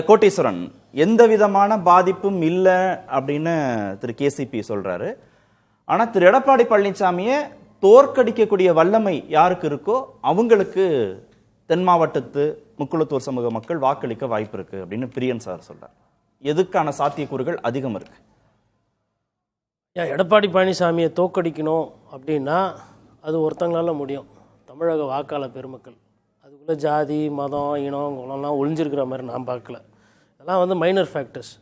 கோட்டீஸ்வரன், எந்த விதமான பாதிப்பும் இல்லை அப்படின்னு திரு கேசிபி சொல்றாரு. ஆனா திரு எடப்பாடி பழனிசாமியை தோற்கடிக்கக்கூடிய வல்லமை யாருக்கு இருக்கோ அவங்களுக்கு தென் மாவட்டத்து முக்குளத்தூர் சமூக மக்கள் வாக்களிக்க வாய்ப்பு இருக்கு அப்படின்னு பிரியன் சார் சொல்றாரு. எதுக்கான சாத்தியக்கூறுகள் அதிகம் இருக்கு? எடப்பாடி பழனிசாமியை தோற்கடிக்கணும் அப்படின்னா அது ஒருத்தங்களால முடியும். தமிழக வாக்காளர் பெருமக்கள் அதுக்குள்ளே ஜாதி மதம் இனம் குணம்லாம் ஒளிஞ்சிருக்கிற மாதிரி நான் பார்க்கல. இதெல்லாம் மைனர் ஃபேக்டர்ஸ்.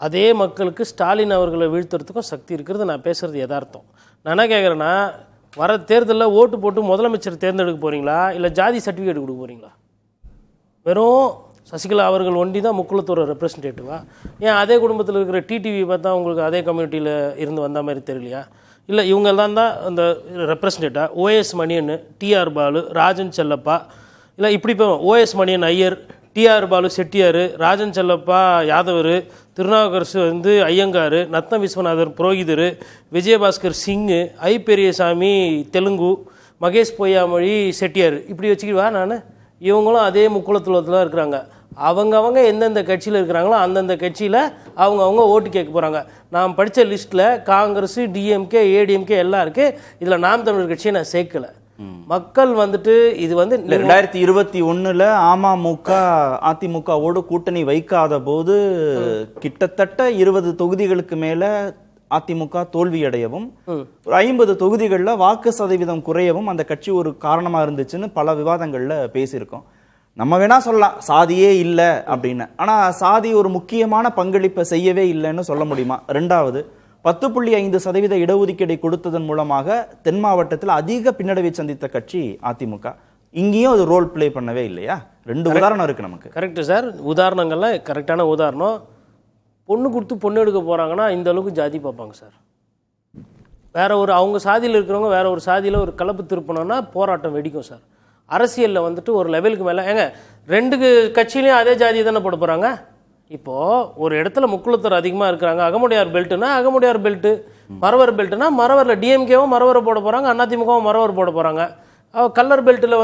அதே மக்களுக்கு ஸ்டாலின் அவர்களை வீழ்த்துறதுக்கும் சக்தி இருக்கிறது. நான் பேசுகிறது யதார்த்தம். நான் என்ன கேட்குறேன்னா, வர தேர்தலில் ஓட்டு போட்டு முதலமைச்சர் தேர்ந்தெடுக்க போகிறீங்களா இல்லை ஜாதி சர்டிஃபிகேட் கொடுக்க போகிறீங்களா? வெறும் சசிகலா அவர்கள் ஒண்டி தான் முக்குளத்தூர் ரெப்ரஸன்டேட்டிவா? ஏன் அதே குடும்பத்தில் இருக்கிற டிடிவி பார்த்தா உங்களுக்கு அதே கம்யூனிட்டியில் இருந்து வந்த மாதிரி தெரியலையா? இல்லை இவங்க தான் அந்த ரெப்ரஸன்டேட்டா ஓஎஸ் மணியன், டிஆர் பாலு, ராஜன் செல்லப்பா, இல்லை இப்படி போவோம். ஓஎஸ் மணியன் ஐயர், டிஆர் பாலு செட்டியார், ராஜன் செல்லப்பா யாதவர், திருநாவுக்கரசு ஐயங்கார், நத்ன விஸ்வநாதர் புரோகிதர், விஜயபாஸ்கர் சிங்கு, ஐ பெரியசாமி தெலுங்கு, மகேஷ் பொய்யாமொழி செட்டியார், இப்படி வச்சுக்கிவா நான். இவங்களும் அதே முக்குளத்தில் தான் இருக்கிறாங்க. அவங்க எந்தெந்த கட்சியில் இருக்கிறாங்களோ அந்தந்த கட்சியில் அவங்க ஓட்டு கேட்க போகிறாங்க. நான் படித்த லிஸ்ட்டில் காங்கிரஸ், டிஎம்கே, ஏடிஎம்கே எல்லாம் இருக்குது. இதில் நாம் தமிழர் கட்சியை நான் சேர்க்கலை. மக்கள் இது 2021 அமமுக அதிமுகவோடு கூட்டணி வைக்காத போது கிட்டத்தட்ட 20 தொகுதிகளுக்கு மேல அதிமுக தோல்வியடையவும் 50 தொகுதிகளில் வாக்கு சதவீதம் குறையவும் அந்த கட்சி ஒரு காரணமா இருந்துச்சுன்னு பல விவாதங்கள்ல பேசியிருக்கோம். நம்ம வேணா சொல்லலாம் சாதியே இல்லை அப்படின்னு. ஆனா சாதி ஒரு முக்கியமான பங்களிப்பை செய்யவே இல்லைன்னு சொல்ல முடியுமா? ரெண்டாவது, 10.5% இடஒதுக்கீடை கொடுத்ததன் மூலமாக தென் மாவட்டத்தில் அதிக பின்னடைவை சந்தித்த கட்சி அதிமுக. இங்கேயும் அது ரோல் பிளே பண்ணவே இல்லையா? 2 உதாரணம் இருக்கு நமக்கு. Correct sir. உதாரணங்கள்லாம் கரெக்டான உதாரணம். பொண்ணு கொடுத்து பொண்ணு எடுக்க போகிறாங்கன்னா இந்த அளவுக்கு ஜாதி பார்ப்பாங்க சார். வேற ஒரு அவங்க சாதியில் இருக்கிறவங்க வேற ஒரு சாதியில் ஒரு கலப்பு திருப்பணும்னா போராட்டம் வெடிக்கும் சார். அரசியலில் ஒரு லெவலுக்கு மேலே 2 கட்சியிலையும் அதே ஜாதியை தானே போட போகிறாங்க. இப்போது ஒரு இடத்துல முக்குளத்தூர் அதிகமாக இருக்கிறாங்க. அகமுடையார் பெல்ட்டுனா அகமுடையார் பெல்ட்டு, மறவர் பெல்ட்டுனா மறவரில் டிஎம்கேவும் மறவரை போட போகிறாங்க, அதிமுகவும் மறவர் போட போகிறாங்க. கல்லர் பெல்ட்டில்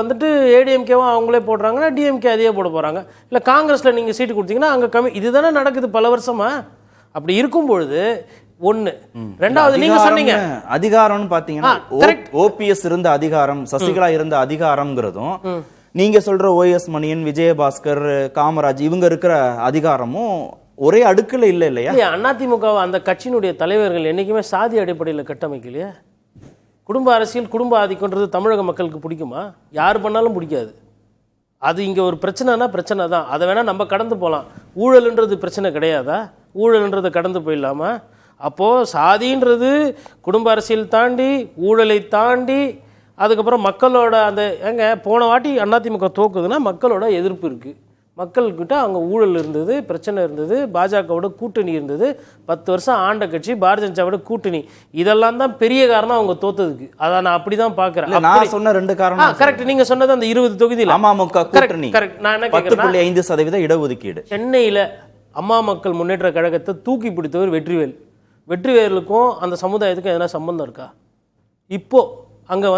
ஏடிஎம்கேவும் அவங்களே போடுறாங்கன்னா டிஎம்கே அதையே போட போகிறாங்க. இல்லை காங்கிரஸில் நீங்கள் சீட்டு கொடுத்தீங்கன்னா அங்கே இதுதானே நடக்குது பல வருஷமா. அப்படி இருக்கும் பொழுது ஒன்று. ரெண்டாவது, நீங்க சொன்னீங்க அதிகாரம்னு பார்த்தீங்கன்னா ஓபிஎஸ் இருந்த அதிகாரம், சசிகலா இருந்த அதிகாரம்ங்கிறதும் நீங்க சொல்ற ஓஎஸ் மணியன், விஜயபாஸ்கர், காமராஜ் இவங்க இருக்கிற அதிகாரமும் ஒரே அடுக்குல இல்ல இல்லையா? அதிமுக அந்த கட்சியினுடைய தலைவர்கள் என்னைக்குமே சாதி அடிப்படையில் கட்டமைக்கலையே. குடும்ப அரசியல், குடும்ப ஆதிக்கன்றது தமிழக மக்களுக்கு பிடிக்குமா? யார் பண்ணாலும் பிடிக்காது. அது இங்கே ஒரு பிரச்சனைனா பிரச்சனை தான். அதை வேணால் நம்ம கடந்து போகலாம். ஊழல்ன்றது பிரச்சனை கிடையாதா? ஊழல்ன்றதை கடந்து போயிடலாமா? அப்போது சாதின்றது குடும்ப அரசியல் தாண்டி, ஊழலை தாண்டி, அதுக்கப்புறம் மக்களோட போன வாட்டி அதிமுக தோக்குதுன்னா மக்களோட எதிர்ப்பு இருக்குது. மக்கள்கிட்ட அங்கே ஊழல் இருந்தது, பிரச்சனை இருந்தது, பாஜகவோட கூட்டணி இருந்தது, 10 வருஷம் ஆண்ட கட்சி பாரதிய ஜனதாவோட கூட்டணி. இதெல்லாம் தான் பெரிய காரணம் அவங்க தோத்ததுக்கு. அதை நான் அப்படி தான் பார்க்குறேன். நான் சொன்ன 2 காரணம் கரெக்ட். நீங்கள் சொன்னது அந்த 20 தொகுதியில் அமமுக கூட்டணி. கரெக்ட். நான் என்ன கேட்குறேன், 10.5% இடஒதுக்கீடு. சென்னையில் அம்மா மக்கள் முன்னேற்ற கழகத்தை தூக்கி பிடித்தவர் வெற்றிவேல். வெற்றிவேலுக்கும் அந்த சமுதாயத்துக்கும் எதனா சம்பந்தம் இருக்கா? இப்போது அங்கே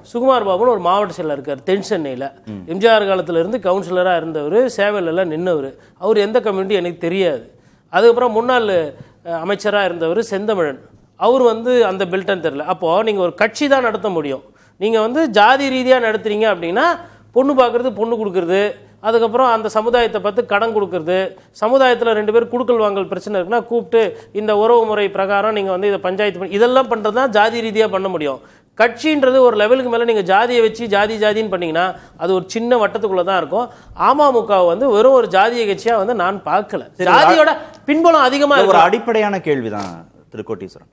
சுகுமார் பாபுன்னு ஒரு மாவட்ட செயலர் இருக்கார் தென் சென்னையில். எம்ஜிஆர் காலத்தில் இருந்து கவுன்சிலராக இருந்தவர், சேவையிலெல்லாம் நின்றவர். அவர் எந்த கம்யூனிட்டி எனக்கு தெரியாது. அதுக்கப்புறம் முன்னாள் அமைச்சராக இருந்தவர் செந்தமிழன், அவர் அந்த பெல்ட்டன் தெரில. அப்போது நீங்கள் ஒரு கட்சி தான் நடத்த முடியும். நீங்கள் ஜாதி ரீதியாக நடத்துறீங்க அப்படின்னா பொண்ணு பார்க்குறது, பொண்ணு கொடுக்குறது, அதுக்கப்புறம் அந்த சமுதாயத்தை பார்த்து கடன் கொடுக்கறது, சமுதாயத்தில் 2 பேர் குடுக்கல் வாங்கல் பிரச்சனை இருக்குன்னா கூப்பிட்டு இந்த உறவு முறை பிரகாரம் நீங்கள் இதை பஞ்சாயத்து பண்ணி இதெல்லாம் பண்ணுறது தான் ஜாதி ரீதியாக பண்ண முடியும். கட்சின்றது ஒரு லெவலுக்கு மேலே நீங்கள் ஜாதியை வச்சு ஜாதின்னு பண்ணிங்கன்னா அது ஒரு சின்ன வட்டத்துக்குள்ளே தான் இருக்கும். அமமுக வெறும் ஒரு ஜாதிய கட்சியாக நான் பார்க்கல. ஜாதியோட பின்புலம் அதிகமாக ஒரு அடிப்படையான கேள்விதான் திரு கோட்டீஸ்வரன்.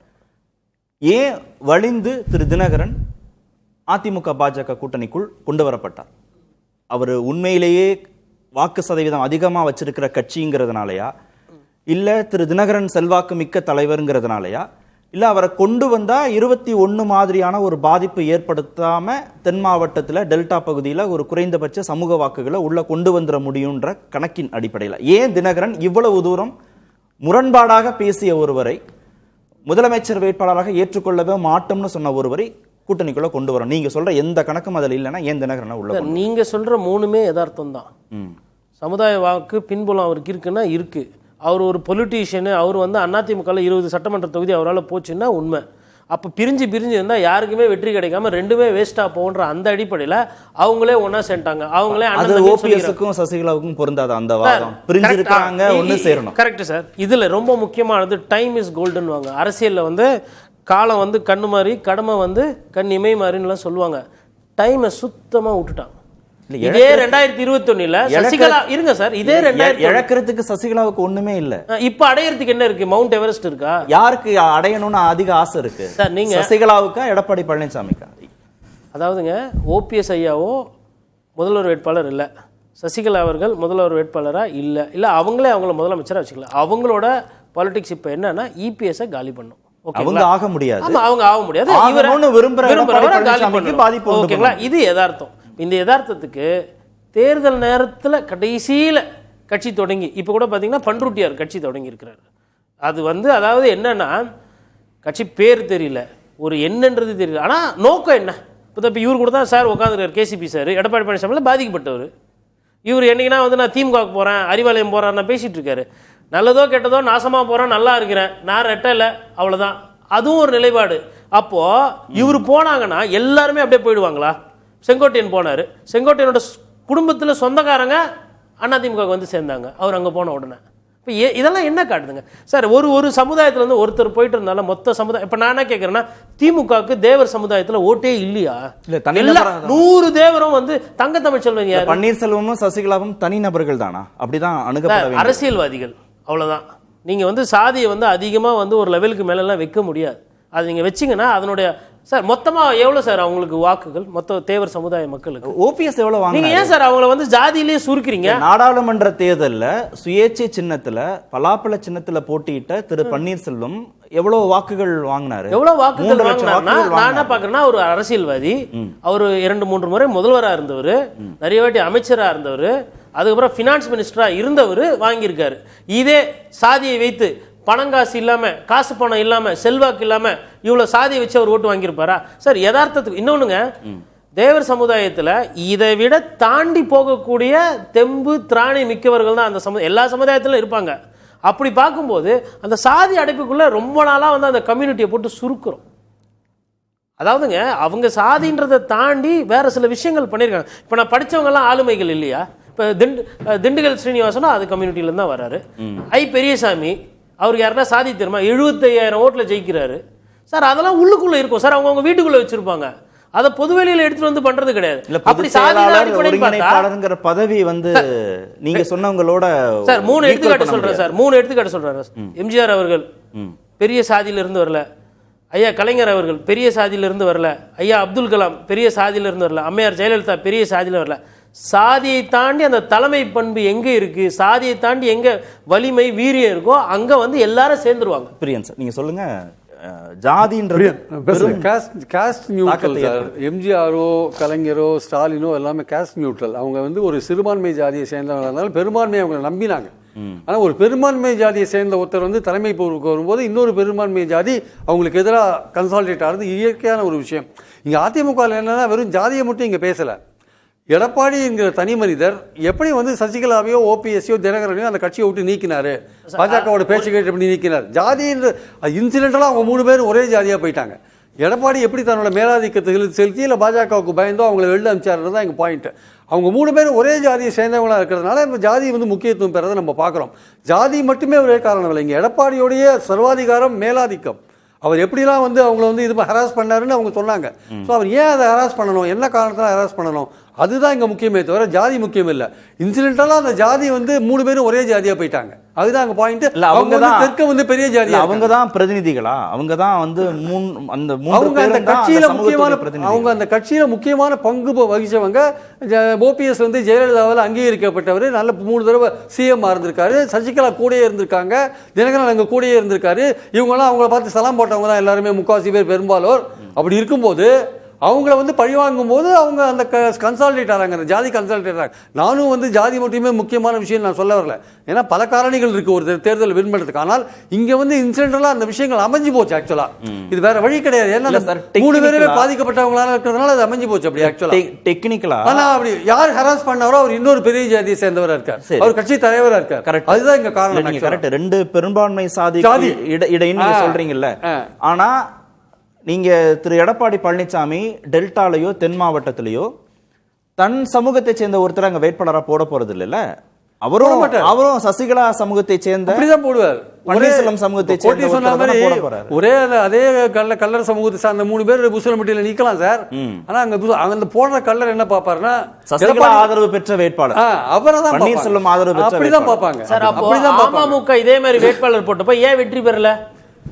ஏன் வலிந்து திரு தினகரன் அதிமுக பாஜக கூட்டணிக்குள் கொண்டு வரப்பட்டார்? அவர் உண்மையிலேயே வாக்கு சதவீதம் அதிகமாக வச்சிருக்கிற கட்சிங்கிறதுனாலயா, இல்லை திரு தினகரன் செல்வாக்கு மிக்க தலைவருங்கிறதுனாலயா, இல்லை அவரை கொண்டு வந்தால் 21 மாதிரியான ஒரு பாதிப்பு ஏற்படுத்தாம தென் மாவட்டத்தில் டெல்டா பகுதியில் ஒரு குறைந்தபட்ச சமூக வாக்குகளை உள்ள கொண்டு வந்துட முடியுன்ற கணக்கின் அடிப்படையில் ஏன் தினகரன் இவ்வளவு தூரம் முரண்பாடாக பேசிய ஒருவரை முதலமைச்சர் வேட்பாளராக ஏற்றுக்கொள்ளவே மாட்டோம்னு சொன்ன ஒருவரை கூட்டணிக்குள்ள கொண்டு வரும்? நீங்க சொல்ற எந்த கணக்கும் அதில் இல்லைன்னா ஏன் தினகரன் உள்ள? நீங்க சொல்ற 3மே யதார்த்தம் தான். சமுதாய வாக்கு பின்புலம் அவருக்கு இருக்குன்னா இருக்குது. அவர் ஒரு பொலிட்டீஷியனு, அவர் வந்து அதிமுகவில் 20 சட்டமன்ற தொகுதி அவரால் போச்சுன்னா உண்மை. அப்போ பிரிஞ்சு இருந்தால் யாருக்குமே வெற்றி கிடைக்காம ரெண்டுமே வேஸ்ட்டாக போன்ற அந்த அடிப்படையில் அவங்களே ஒன்றா சேர்ந்தாங்க. அவங்களே ஓபிஎஸ்க்கும் சசிகலாவுக்கும் பொருந்தாத அந்த வாதம் பிரிஞ்சிருக்காங்க, ஒன்று சேரணும். Correct sir. இதில் ரொம்ப முக்கியமானது டைம் இஸ் கோல்டுன்னு வாங்க. அரசியலில் வந்து காலம் வந்து கண்ணு மாதிரி, கடமை வந்து கண் இமை மாதிரின்னுலாம் சொல்லுவாங்க. டைமை சுத்தமாக விட்டுட்டான். இதே 2021 சசிகலா இருங்க சார், இதே 2000 இழக்கிறதுக்கு சசிகலாவுக்கு ஒண்ணுமே இல்ல. இப்ப அடையறதுக்கு என்ன இருக்கு? மவுண்ட் எவரெஸ்ட் இருக்கா? யாருக்கு அடையணும்னு அதிக ஆசை இருக்கு சார்? நீங்க சசிகலாவுக்கா எடப்பாடி பழனிசாமிக்கா? அதாவதுங்க, ஓபிஎஸ் ஐயாவோ முதல்வர் வேட்பாளர் இல்ல, சசிகலா அவர்கள் முதல்வர் வேட்பாளரா இல்ல அவங்களே அவங்கள முதலமைச்சரா வச்சுக்கலாம். அவங்களோட பாலிடிக்ஸ் இப்ப என்னன்னா இபிஎஸ் காலி பண்ணும். அவங்க ஆக முடியாது. அவங்க ஆக முடியாது. ஓகேங்களா? இது யதார்த்தம். இந்த யதார்த்தத்துக்கு தேர்தல் நேரத்தில் கடைசியில் கட்சி தொடங்கி இப்போ கூட பார்த்தீங்கன்னா பண்ருட்டியார் கட்சி தொடங்கி இருக்கிறார். அது வந்து அதாவது என்னன்னா, கட்சி பேர் தெரியல, ஒரு என்னன்றது தெரியல, ஆனால் நோக்கம் என்ன? இப்போ இவர் கூட தான் சார் உட்காந்துருக்கார், கேசிபி சார், எடப்பாடி பழனிசாமியில் பாதிக்கப்பட்டவர். இவர் என்னைக்குன்னா வந்து நான் திமுகவுக்கு போகிறேன், அறிவாலயம் போகிறேன் பேசிகிட்டு இருக்காரு. நல்லதோ கெட்டதோ நாசமாக போகிறேன், நல்லா இருக்கிறேன், நான் ரெட்டலை, அவ்வளோதான். அதுவும் ஒரு நிலைப்பாடு. அப்போது இவர் போனாங்கன்னா எல்லாருமே அப்படியே போயிடுவாங்களா? செங்கோட்டையன் போனார், செங்கோட்டையனோட குடும்பத்தில் சொந்தக்காரங்க அதிமுக வந்து சேர்ந்தாங்க அவர் அங்கே போன உடனே. இப்போ இதெல்லாம் என்ன காட்டுதுங்க சார்? ஒரு சமுதாயத்தில் வந்து ஒருத்தர் போயிட்டு இருந்தாலும் மொத்த சமுதாயம். இப்போ நான் என்ன கேட்குறேன்னா, திமுகவுக்கு தேவர் சமுதாயத்தில் ஓட்டே இல்லையா? 100 தேவரும் வந்து தங்க தமிழ்ச்செல்வன் யார்? பன்னீர்செல்வமும் சசிகலாவும் தனிநபர்கள் தானா? அப்படிதான் அணுகப்பட அரசியல்வாதிகள், அவ்வளோதான். நீங்கள் வந்து சாதியை வந்து அதிகமாக வந்து ஒரு லெவலுக்கு மேலெல்லாம் வைக்க முடியாது. அது நீங்கள் வச்சிங்கன்னா அதனுடைய சார் மொத்தமாக எவ்வளோ சார் அவங்களுக்கு வாக்குகள் மொத்த தேவர் சமுதாய மக்களுக்கு? ஓபிஎஸ் எவ்வளோ வாங்க? நீங்கள் ஏன் சார் அவங்கள வந்து ஜாதியிலேயே சுருக்கிறீங்க? நாடாளுமன்ற தேர்தலில் சுயேட்சை சின்னத்தில் பலாப்பழ சின்னத்தில் போட்டியிட்ட திரு பன்னீர்செல்வம் எவ்வளவு வாக்குகள் வாங்கினாரு? எவ்வளவு வாக்குகள் வாங்கினாருன்னா, நான் என்ன பார்க்குறேன்னா, ஒரு அரசியல்வாதி, அவர் 2-3 முறை முதல்வராக இருந்தவர், நிறைய வாட்டி அமைச்சராக இருந்தவர், அதுக்கப்புறம் ஃபினான்ஸ் மினிஸ்டராக இருந்தவர் வாங்கியிருக்காரு. இதே சாதியை வைத்து பணங்காசு இல்லாமல், காசு பணம் இல்லாமல், செல்வாக்கு இல்லாமல் இவ்வளோ சாதியை வச்சு அவர் ஓட்டு வாங்கியிருப்பாரா சார்? யதார்த்தத்துக்கு இன்னொன்றுங்க, தேவர் சமுதாயத்தில் இதை விட தாண்டி போகக்கூடிய தெம்பு திராணி மிக்கவர்கள் தான் அந்த எல்லா சமுதாயத்திலும் இருப்பாங்க. அப்படி பார்க்கும்போது அந்த சாதி அடைப்புக்குள்ளே ரொம்ப நாளாக வந்து அந்த கம்யூனிட்டியை போட்டு சுருக்கிறோம். அதாவதுங்க, அவங்க சாதின்றதை தாண்டி வேற சில விஷயங்கள் பண்ணியிருக்காங்க. இப்போ நான் படித்தவங்கெல்லாம் ஆளுமைகள் இல்லையா? இப்போ திண்டுக்கல் ஸ்ரீனிவாசனும் அது கம்யூனிட்டியிலேருந்து தான் வர்றாரு. பெரியசாமி அவருக்கு யாருன்னா சாதி தெரியுமா? 75,000 ஓட்டில் ஜெயிக்கிறாரு சார். அதெல்லாம் உள்ளுக்குள்ளே இருக்கும் சார், அவங்க வீட்டுக்குள்ளே வச்சிருப்பாங்க. அதை பொதுவெளியில் எடுத்துட்டு வந்து பண்றது கிடையாது. அப்படி சாதிங்கிற பதவி வந்து நீங்க சொன்னவங்களோட சார் 3 எடுத்துக்காட்டு சொல்றேன் சார். 3 எடுத்துக்காட்டு சொல்றாரு. எம்ஜிஆர் அவர்கள் பெரிய சாதியிலிருந்து வரல, ஐயா கலைஞர் அவர்கள் பெரிய சாதியிலிருந்து வரல, ஐயா அப்துல் கலாம் பெரிய சாதியிலிருந்து வரல, அம்மையார் ஜெயலலிதா பெரிய சாதியில வரல. சாதியை தாண்டி அந்த தலைமை பண்பு எங்க இருக்கு, சாதியை தாண்டி எங்க வலிமை வீரியம் இருக்கோ அங்க வந்து எல்லாரும் சேர்ந்துருவாங்க. பிரியன் சார், நீங்க சொல்லுங்க. ஜாதின்றது காஸ்ட் நியூட்ரல் சார். எம்ஜிஆரோ கலைஞரோ ஸ்டாலினோ எல்லாமே காஸ்ட் நியூட்ரல். அவங்க வந்து ஒரு சிறுபான்மை ஜாதியை சேர்ந்தவங்க இருந்தாலும் பெரும்பான்மையை அவங்க நம்பினாங்க. ஆனால் ஒரு பெரும்பான்மை ஜாதியை சேர்ந்த ஒருத்தர் வந்து தலைமை பொறுப்புக்கு வரும்போது இன்னொரு பெரும்பான்மை ஜாதி அவங்களுக்கு எதிராக கன்சால்டேட் ஆகிறது இயற்கையான ஒரு விஷயம். இங்கே அதிமுக என்னன்னா வெறும் ஜாதியை மட்டும் இங்கே பேசலை. எடப்பாடி என்கிற தனி மனிதர் எப்படி வந்து சசிகலாவையோ ஓபிஎஸ்ஸையோ தினகரனையோ அந்த கட்சியை விட்டு நீக்கினாரு, பாஜகவோட பேச்சு கேட்டு எப்படி நீக்கினார்? ஜாதின்ற இன்சிடென்டெல்லாம் அவங்க 3 பேரும் ஒரே ஜாதியாக போயிட்டாங்க. எடப்பாடி எப்படி தன்னோட மேலாதிக்கத்தை செலுத்தி இல்லை பாஜகவுக்கு பயந்தோ அவங்கள வெளில அனுப்பிச்சாருன்றது தான் எங்கள் பாயிண்ட். அவங்க 3 பேரும் ஒரே ஜாதியை சேர்ந்தவங்களாக இருக்கிறதுனால இப்போ ஜாதி வந்து முக்கியத்துவம் பெறதை நம்ம பார்க்குறோம். ஜாதி மட்டுமே ஒரே காரணம் இல்லை. இங்கே எடப்பாடியோடைய சர்வாதிகாரம், மேலாதிக்கம். அவர் எப்படிலாம் வந்து அவங்கள வந்து இது ஹராஸ் பண்ணாருன்னு அவங்க சொன்னாங்க. ஸோ அவர் ஏன் அதை ஹராஸ் பண்ணணும், என்ன காரணத்தில் ஹராஸ் பண்ணணும், அதுதான் இங்கே முக்கியமே தவிர ஜாதி முக்கியம் இல்லை. இன்சிடென்டலாக அந்த ஜாதி வந்து 3 பேரும் ஒரே ஜாதியாக போயிட்டாங்க. அதுதான் அங்கே பாயிண்ட். அவங்க தெற்க வந்து பெரிய ஜாதி, அவங்க தான் பிரதிநிதிகளா? அவங்க தான் வந்து அவங்க அந்த கட்சியில முக்கியமான அவங்க அந்த கட்சியில முக்கியமான பங்கு வகிச்சவங்க. ஓபிஎஸ் வந்து ஜெயலலிதாவால் அங்கீகரிக்கப்பட்டவர், நல்ல 3 தடவை சிஎம் இருந்திருக்காரு, சசிகலா கூடயே இருந்திருக்காங்க, தினகரன் அங்கே கூடயே இருந்திருக்காரு. இவங்கெல்லாம் அவங்கள பார்த்து சலாம் போட்டவங்க தான் எல்லாருமே, முக்காவாசி பேர் பெரும்பாலோர். அப்படி இருக்கும்போது அவங்கள வந்து பழிவாங்கும் போது அவங்க அந்த கன்சாலிடேட் ஆகிறாங்க, அந்த ஜாதி கன்சாலிடேட் ஆகிறாங்க. நானும் வந்து ஜாதி மட்டுமே முக்கியமான விஷயம் நான் சொல்ல வரல, ஏன்னா பல காரணிகள் இருக்கு ஒரு தேர்தல் வின் பண்ணுறதுக்கு. ஆனால் இங்க வந்து இன்சிடென்டலா அந்த விஷயங்கள் அமைஞ்சு போச்சு ஆக்சுவலா. இது வேற வழி கிடையாது, ஏன்னா 3 பேருமே பாதிக்கப்பட்டவங்களால இருக்கிறதுனால அது அமைஞ்சு போச்சு அப்படி ஆக்சுவலா டெக்னிக்கலா. ஆனா அப்படி யார் ஹராஸ் பண்ணாரோ அவர் இன்னொரு பெரிய ஜாதியை சேர்ந்தவரா இருக்கார், அவர் கட்சி தலைவரா இருக்கார். அதுதான் இங்க காரணம். கரெக்ட், 2 பெரும்பான்மை சாதி இடைன்னு நீங்க சொல்றீங்கல்ல. ஆனா நீங்க திரு எடப்பாடி பழனிசாமி டெல்டாலையோ தென் மாவட்டத்திலேயோ தன் சமூகத்தை சேர்ந்த ஒருத்தர் அங்க வேட்பாளரா போட போறது இல்ல. அவரும் சசிகலா சமூகத்தை சேர்ந்த போடுவார், பன்னீர்செல்வம் சமூகத்தை சேர்ந்த ஒரே அதே கல்லர் சமூகத்தை சார்ந்த 3 பேர் புசுலம்பட்டியில நிக்கலாம் சார். ஆனா அங்க போடுற கல்லர் என்ன பாப்பாருன்னா சசிகலா ஆதரவு பெற்ற வேட்பாளர், அவரதான் பன்னீர்செல்வம் ஆதரவு பெற்ற அப்படிதான் பாப்பாங்க. அமமுக இதே மாதிரி வேட்பாளர் போட்டப்ப ஏன் வெற்றி பெறல?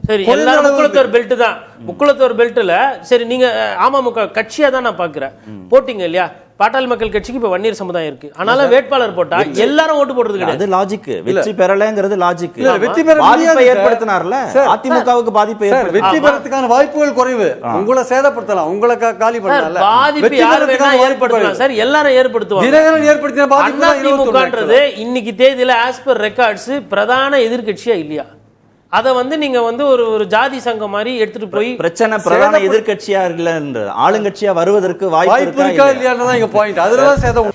சரி, எல்லாரும் முக்குளத்தோர் பெல்ட் தான், முக்குளத்தோர் பெல்ட்ல சரி நீங்க அமமுக கட்சியா தான் நான் பாக்குறேன் போட்டீங்க இல்லையா? பாட்டாளி மக்கள் கட்சிக்கு இப்ப வன்னியர் சமுதாயம் இருக்கு, ஆனால வேட்பாளர் போட்டா எல்லாரும் ஓட்டு போடுறது கிடையாது. அது லாஜிக், வெற்றி பெறலங்கிறது லாஜிக். வெற்றி பெற பாதிப்பை ஏற்படுத்தினார்ல, அதிமுகவுக்கு பாதிப்பை வெற்றி பெறதுக்கான வாய்ப்புகள் குறைவு. உங்களை சேதப்படுத்தலாம், உங்களை காலி பண்ணலாம். பாதிப்பு யார் வேணா ஏற்படுத்தலாம் சார், எல்லாரும் ஏற்படுத்துவாங்க. தினகரன் ஏற்படுத்தின பாதிப்பு அதிமுகன்றது இன்னைக்கு தேதியில ஆஸ் பர் ரெக்கார்ட்ஸ் பிரதான எதிர்க்கட்சியா இல்லையா? அத வந்து நீங்க வந்து ஒரு ஜாதி சங்கம் மாதிரி எடுத்துட்டு போய் பிரச்சனை பிரதான எதிர்க்கட்சியா இல்ல, ஆளுங்கட்சியா வருவதற்கு வாய்ப்பு இருக்கா இல்லையான்னு தான் இங்க பாயிண்ட். அதுலதான் சேதம்.